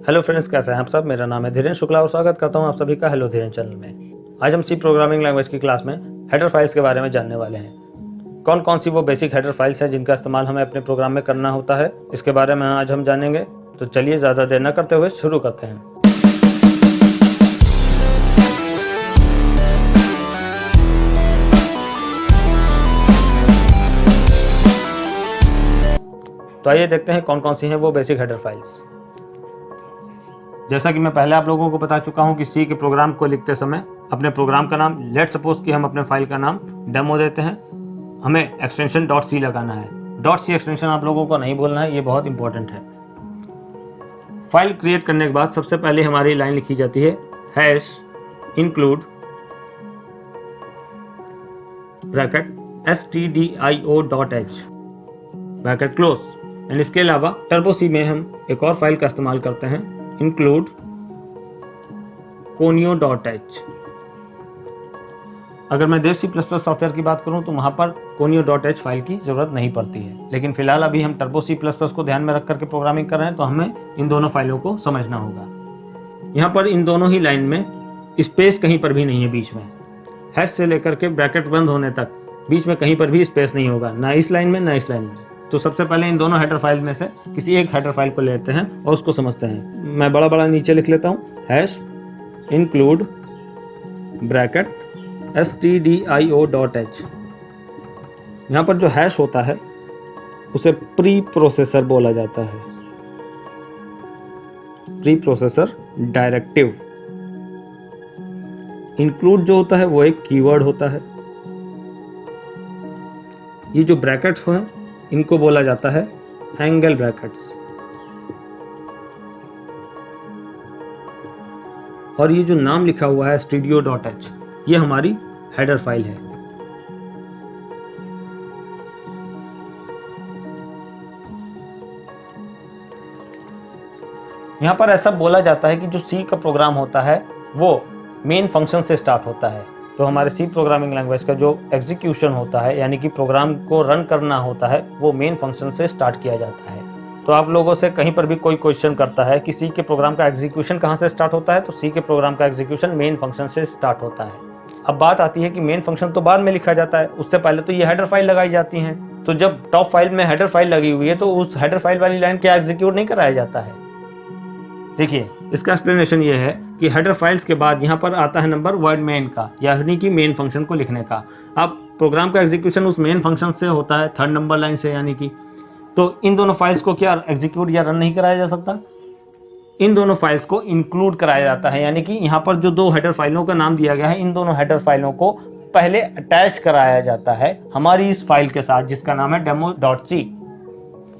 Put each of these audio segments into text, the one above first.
Hello friends, कैसे हैं आप सब। मेरा नाम है धीरेन्द्र शुक्ला और स्वागत करता हूं आप सभी का हेलो धीरेन्द्र चैनल में। आज हम सी प्रोग्रामिंग लैंग्वेज की क्लास में हेडर फाइल्स के बारे में जानने वाले हैं। कौन कौन सी वो बेसिक हेडर फाइल्स हैं जिनका इस्तेमाल हमें अपने प्रोग्राम में करना होता है, इसके बारे में आज हम जानेंगे। तो चलिए ज़्यादा देर न करते हुए शुरू करते हैं। तो आइए देखते हैं कौन कौन सी हैं वो बेसिक हेडर फाइल्स। जैसा कि मैं पहले आप लोगों को बता चुका हूं कि सी के प्रोग्राम को लिखते समय अपने प्रोग्राम का नाम, लेट सपोज कि हम अपने फाइल का नाम डेमो देते हैं, हमें एक्सटेंशन .c लगाना है। .c एक्सटेंशन आप लोगों को नहीं बोलना है, ये बहुत इंपॉर्टेंट है। फाइल क्रिएट करने के बाद सबसे पहले हमारी लाइन लिखी जाती है hash include bracket stdio.h bracket close. And इसके अलावा टर्बो सी में हम एक और फाइल का इस्तेमाल करते हैं, इंक्लूड conio.h। अगर मैं देव C++ सॉफ्टवेयर की बात करूं तो वहां पर conio.h फाइल की जरूरत नहीं पड़ती है, लेकिन फिलहाल अभी हम टर्बो C++ को ध्यान में रख करके प्रोग्रामिंग कर रहे हैं, तो हमें इन दोनों फाइलों को समझना होगा। यहाँ पर इन दोनों ही लाइन में स्पेस कहीं पर भी नहीं है बीच में। हैश से लेकर के ब्रैकेट बंद होने तक बीच में कहीं पर भी स्पेस नहीं होगा, ना इस लाइन में ना इस लाइन में। तो सबसे पहले इन दोनों हेडर फाइल में से किसी एक हेडर फाइल को लेते हैं और उसको समझते हैं। मैं बड़ा बड़ा नीचे लिख लेता हूँ, हैश इंक्लूड ब्रैकेट stdio.h। यहाँ पर जो हैश होता है उसे प्री प्रोसेसर बोला जाता है, प्री प्रोसेसर डायरेक्टिव। इंक्लूड जो होता है वो एक कीवर्ड होता है। ये जो ब्रैकेट्स हैं इनको बोला जाता है एंगल ब्रैकेट्स। और ये जो नाम लिखा हुआ है stdio.h, ये हमारी हेडर फाइल है। यहां पर ऐसा बोला जाता है कि जो सी का प्रोग्राम होता है वो मेन फंक्शन से स्टार्ट होता है। तो हमारे सी प्रोग्रामिंग लैंग्वेज का जो एग्जीक्यूशन होता है, यानी कि प्रोग्राम को रन करना होता है, वो मेन फंक्शन से स्टार्ट किया जाता है। तो आप लोगों से कहीं पर भी कोई क्वेश्चन करता है कि सी के प्रोग्राम का एग्जीक्यूशन कहाँ से स्टार्ट होता है, तो सी के प्रोग्राम का एग्जीक्यूशन मेन फंक्शन से स्टार्ट होता है। अब बात आती है कि मेन फंक्शन तो बाद में लिखा जाता है, उससे पहले तो ये हेडर फाइल लगाई जाती हैं। तो जब टॉप फाइल में हेडर फाइल लगी हुई है तो उस हेडर फाइल वाली लाइन क्या एग्जीक्यूट नहीं कराया जाता है। देखिए, इसका एक्सप्लेनेशन ये है कि हेडर फाइल्स के बाद यहाँ पर आता है नंबर वर्ड मेन का, यानी कि मेन फंक्शन को लिखने का। अब प्रोग्राम का एग्जीक्यूशन उस मेन फंक्शन से होता है, थर्ड नंबर लाइन से, यानी कि तो इन दोनों फाइल्स को क्या एग्जीक्यूट या रन नहीं कराया जा सकता, इन दोनों फाइल्स को इंक्लूड कराया जाता है। यानी कि यहाँ पर जो दो हेडर फाइलों का नाम दिया गया है, इन दोनों हेडर फाइलों को पहले अटैच कराया जाता है हमारी इस फाइल के साथ जिसका नाम है demo.c।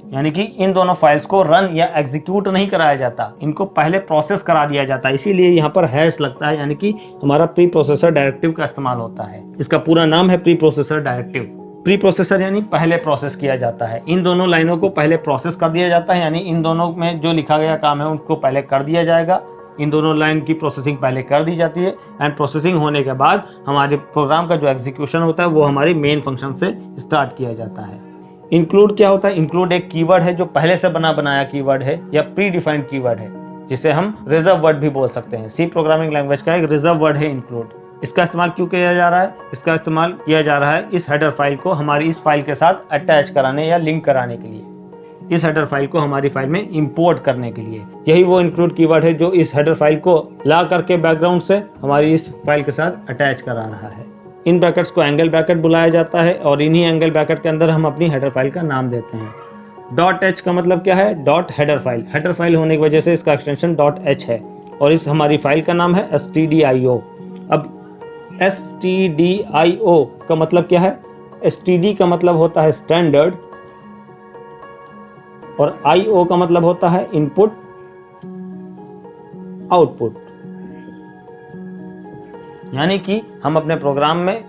यानी कि इन दोनों फाइल्स को रन या एग्जीक्यूट नहीं कराया जाता, इनको पहले प्रोसेस करा दिया जाता है। इसीलिए यहाँ पर हैश लगता है, यानी कि हमारा प्री प्रोसेसर डायरेक्टिव का इस्तेमाल होता है। इसका पूरा नाम है pre processor directive. Pre processor यानी पहले प्रोसेस किया जाता है। इन दोनों लाइनों को पहले प्रोसेस कर दिया जाता है, यानी इन दोनों में जो लिखा गया काम है उनको पहले कर दिया जाएगा। इन दोनों लाइन की प्रोसेसिंग पहले कर दी जाती है एंड प्रोसेसिंग होने के बाद हमारे प्रोग्राम का जो एग्जीक्यूशन होता है वो हमारी मेन फंक्शन से स्टार्ट किया जाता है। इंक्लूड क्या होता है? इंक्लूड एक कीवर्ड है जो पहले से बनाया कीवर्ड है या प्री डिफाइंड कीवर्ड है, जिसे हम रिजर्व वर्ड भी बोल सकते हैं। सी प्रोग्रामिंग लैंग्वेज का एक रिजर्व वर्ड है इंक्लूड। इसका इस्तेमाल क्यों किया जा रहा है? इसका इस्तेमाल किया जा रहा है इस हेडर फाइल को हमारी इस फाइल के साथ अटैच कराने या लिंक कराने के लिए, इस हेडर फाइल को हमारी फाइल में इंपोर्ट करने के लिए। यही वो इंक्लूड कीवर्ड है जो इस हेडर फाइल को ला करके बैकग्राउंड से हमारी इस फाइल के साथ अटैच करा रहा है। इन ब्रैकेट्स को एंगल ब्रैकेट बुलाया जाता है और इन्हीं एंगल ब्रैकेट के अंदर हम अपनी हेडर फाइल का नाम देते हैं। .h का मतलब क्या है? Dot header file. Header file होने की वजह से इसका एक्सटेंशन .h है और इस हमारी फाइल का नाम है stdio। अब stdio का मतलब क्या है? std का मतलब होता है स्टैंडर्ड और io का मतलब होता है इनपुट आउटपुट। यानी कि हम अपने प्रोग्राम में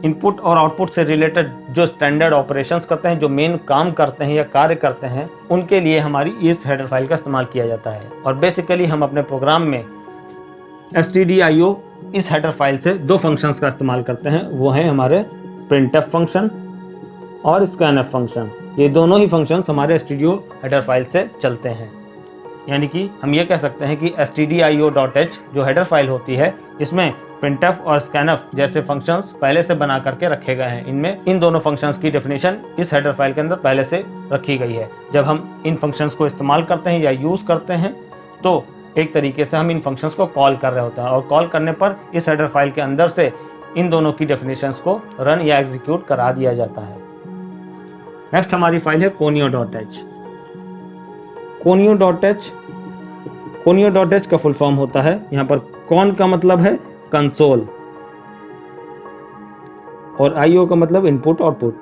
इनपुट और आउटपुट से रिलेटेड जो स्टैंडर्ड ऑपरेशंस करते हैं, जो मेन काम करते हैं या कार्य करते हैं, उनके लिए हमारी इस हेडर फाइल का इस्तेमाल किया जाता है। और बेसिकली हम अपने प्रोग्राम में stdio इस हेडर फाइल से दो फंक्शंस का इस्तेमाल करते हैं। वो हैं हमारे printf फंक्शन और scanf फंक्शन। ये दोनों ही फंक्शंस हमारे stdio हेडर फाइल से चलते हैं। यानी कि हम ये कह सकते हैं कि stdio.h जो हेडर फाइल होती है, इसमें printf और scanf जैसे फंक्शंस पहले से बना करके रखे गए हैं। इनमें इन दोनों फंक्शंस की डेफिनेशन इस हेडर फाइल के अंदर पहले से रखी गई है। जब हम इन फंक्शंस को इस्तेमाल करते हैं या यूज करते हैं तो एक तरीके से हम इन फंक्शंस को कॉल कर रहे होते हैं, और कॉल करने पर इस हेडर फाइल के अंदर से इन दोनों की डेफिनेशंस को रन या एग्जीक्यूट करा दिया जाता है। नेक्स्ट हमारी फाइल है conio.h। conio.h का फुल फॉर्म होता है, यहाँ पर कॉन का मतलब है कंसोल और IO का मतलब इनपुट आउटपुट।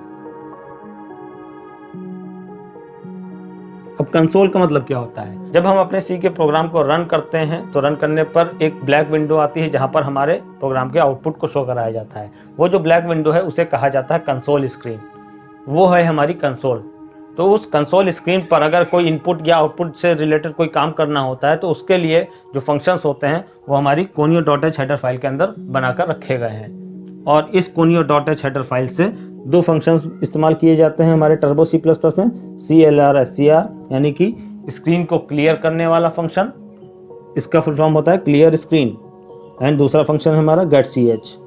अब कंसोल का मतलब क्या होता है? जब हम अपने सी के प्रोग्राम को रन करते हैं तो रन करने पर एक ब्लैक विंडो आती है जहां पर हमारे प्रोग्राम के आउटपुट को शो कराया जाता है। वो जो ब्लैक विंडो है उसे कहा जाता है कंसोल स्क्रीन, वो है हमारी कंसोल। तो उस कंसोल स्क्रीन पर अगर कोई इनपुट या आउटपुट से रिलेटेड कोई काम करना होता है तो उसके लिए जो फंक्शंस होते हैं वो हमारी conio.h हेडर फाइल के अंदर बनाकर रखे गए हैं। और इस conio.h हेडर फाइल से दो फंक्शंस इस्तेमाल किए जाते हैं हमारे टर्बो C++ में, CLR यानी कि स्क्रीन को क्लियर करने वाला फंक्शन, इसका फुल फॉर्म होता है क्लियर स्क्रीन, एंड दूसरा फंक्शन है हमारा getch।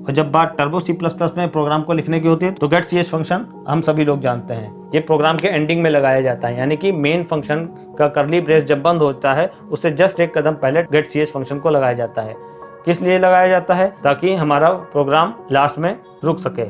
और जब बात टर्बो C++ में प्रोग्राम को लिखने की होती है तो getch फंक्शन हम सभी लोग जानते हैं, ये प्रोग्राम के एंडिंग में लगाया जाता है, यानी कि मेन फंक्शन का कर्ली ब्रेस जब बंद होता है उससे जस्ट एक कदम पहले getch फंक्शन को लगाया जाता है। किस लिए लगाया जाता है? ताकि हमारा प्रोग्राम लास्ट में रुक सके।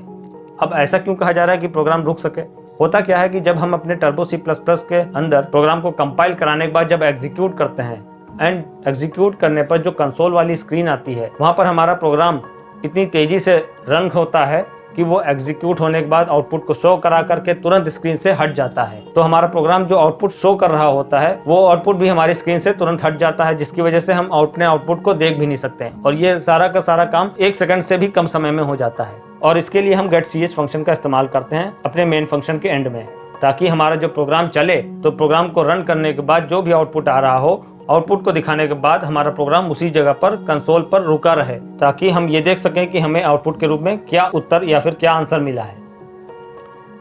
अब ऐसा क्यों कहा जा रहा है कि प्रोग्राम रुक सके? होता क्या है कि जब हम अपने टर्बो C++ के अंदर प्रोग्राम को कंपाइल कराने के बाद जब एग्जीक्यूट करते हैं, एंड एग्जीक्यूट करने पर जो कंसोल वाली स्क्रीन आती है वहां पर हमारा प्रोग्राम इतनी तेजी से रन होता है कि वो एग्जीक्यूट होने के बाद आउटपुट को शो करा करके तुरंत स्क्रीन से हट जाता है। तो हमारा प्रोग्राम जो आउटपुट शो कर रहा होता है वो आउटपुट भी हमारी स्क्रीन से तुरंत हट जाता है, जिसकी वजह से हम अपने आउटपुट को देख भी नहीं सकते हैं, और ये सारा का सारा काम 1 सेकंड से भी कम समय में हो जाता है। और इसके लिए हम getch फंक्शन का इस्तेमाल करते हैं अपने मेन फंक्शन के एंड में, ताकि हमारा जो प्रोग्राम चले तो प्रोग्राम को रन करने के बाद जो भी आउटपुट आ रहा हो, आउटपुट को दिखाने के बाद हमारा प्रोग्राम उसी जगह पर कंसोल पर रुका रहे, ताकि हम ये देख सकें कि हमें आउटपुट के रूप में क्या उत्तर या फिर क्या आंसर मिला है।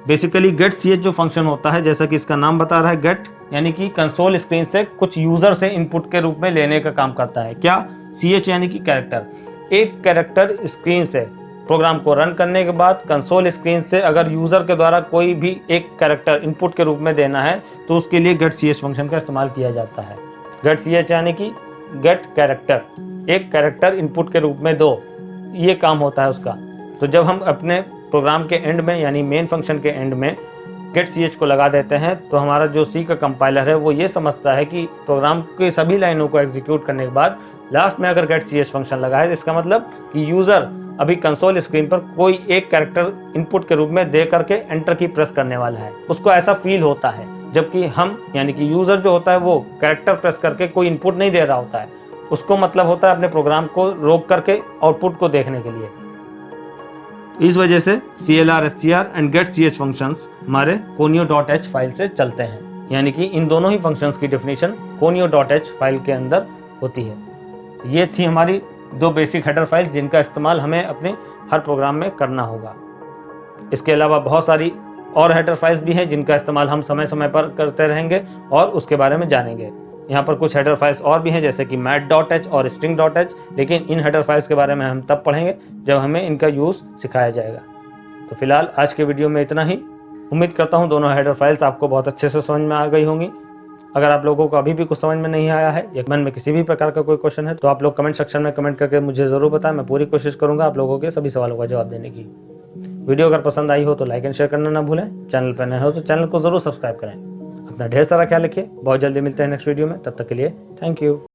बेसिकली getch जो फंक्शन होता है, जैसा कि इसका नाम बता रहा है, गेट यानी कि कंसोल स्क्रीन से कुछ यूजर से इनपुट के रूप में लेने का काम करता है। क्या? ch यानी कि कैरेक्टर। एक कैरेक्टर स्क्रीन से प्रोग्राम को रन करने के बाद कंसोल स्क्रीन से अगर यूजर के द्वारा कोई भी एक कैरेक्टर इनपुट के रूप में देना है तो उसके लिए getch फंक्शन का इस्तेमाल किया जाता है। getch यानी कि गेट कैरेक्टर, एक कैरेक्टर इनपुट के रूप में दो, ये काम होता है उसका। तो जब हम अपने प्रोग्राम के एंड में यानी मेन फंक्शन के एंड में getch को लगा देते हैं तो हमारा जो सी का कंपाइलर है वो ये समझता है कि प्रोग्राम के सभी लाइनों को एग्जीक्यूट करने के बाद लास्ट में अगर getch फंक्शन लगा है, इसका मतलब कि यूजर अभी कंसोल स्क्रीन पर कोई एक कैरेक्टर इनपुट के रूप में दे करके एंटर की प्रेस करने वाला है। उसको ऐसा फील होता है, जबकि हम यानी कि यूजर जो होता है वो कैरेक्टर प्रेस करके कोई इनपुट नहीं दे रहा होता है, उसको मतलब होता है अपने प्रोग्राम को रोक करके आउटपुट को देखने के लिए। इस वजह से CLR एंड getch फंक्शंस हमारे conio.h फाइल से चलते हैं, यानी कि इन दोनों ही फंक्शंस की डेफिनेशन conio.h फाइल के अंदर होती है। ये थी हमारी दो बेसिक हेडर फाइल जिनका इस्तेमाल हमें अपने हर प्रोग्राम में करना होगा। इसके अलावा बहुत सारी और हेडर फाइल्स भी हैं जिनका इस्तेमाल हम समय समय पर करते रहेंगे और उसके बारे में जानेंगे। यहाँ पर कुछ हेडर फाइल्स और भी हैं जैसे कि mat.h और string.h, लेकिन इन हेडर फाइल्स के बारे में हम तब पढ़ेंगे जब हमें इनका यूज़ सिखाया जाएगा। तो फिलहाल आज के वीडियो में इतना ही। उम्मीद करता हूँ दोनों हेडर फाइल्स आपको बहुत अच्छे से समझ में आ गई होंगी। अगर आप लोगों को अभी भी कुछ समझ में नहीं आया है या मन में किसी भी प्रकार का कोई क्वेश्चन है तो आप लोग कमेंट सेक्शन में कमेंट करके मुझे ज़रूर बताएं। मैं पूरी कोशिश करूँगा आप लोगों के सभी सवालों का जवाब देने की। वीडियो अगर पसंद आई हो तो लाइक एंड शेयर करना ना भूलें। चैनल पर नए हो तो चैनल को ज़रूर सब्सक्राइब करें। अपना ढेर सारा ख्याल रखिए। बहुत जल्दी मिलते हैं नेक्स्ट वीडियो में, तब तक के लिए थैंक यू।